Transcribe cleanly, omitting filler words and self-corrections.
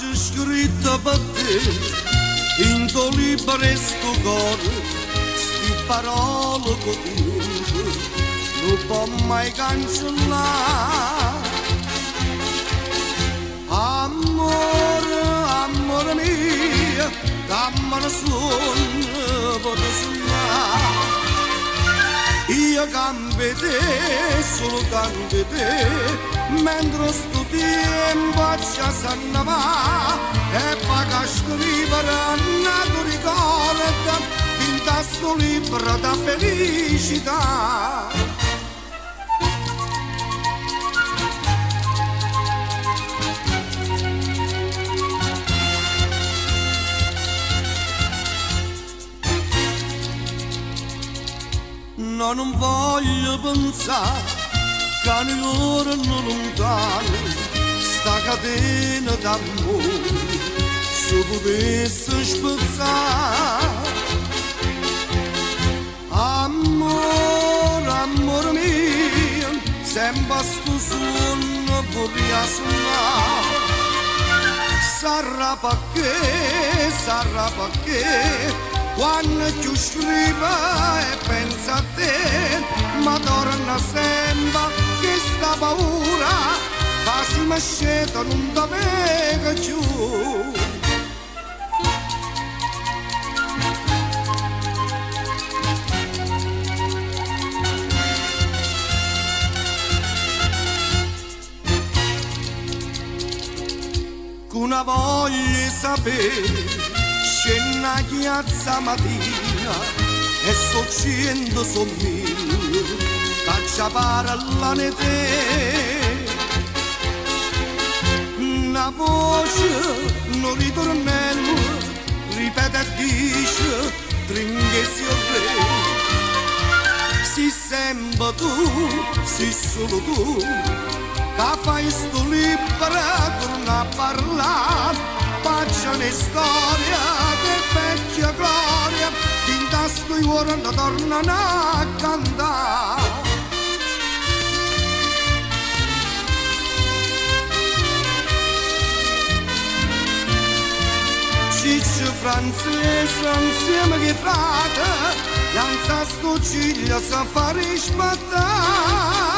c'è scritto per te, in tuo libro sto cuore, sti parole così, non può mai cancellare. Amore, amore mio, dammi sogno per sognare. Io cambio te, solo cambio te, mentre sto tempo ci ne va e paga scrivere nato ricordo in sto libro da felicità. No, non voglio pensare che noi ora non lontano sta catena d'amore se potesse spezzare. Amore, amore mio, sempre sto sonno vorrei suonare. Sarà perché quando tu scrivi e pensa a te, ma torna sempre che sta paura, quasi mi sceta non ti vega giù. Con una voglia sapere scende a chiazza mattina e so 100 sommino caccia parlane te. Una voce, un ritornello, ripete e dice tringhesi o re. Si sempre tu, si solo tu, che fai sto libro, torna a parlare. Facciano storia che vecchia gloria, in tasto i cuori tornano a cantare. Ciccio francese insieme che frate, danza sto ciglio sa fare sbattare.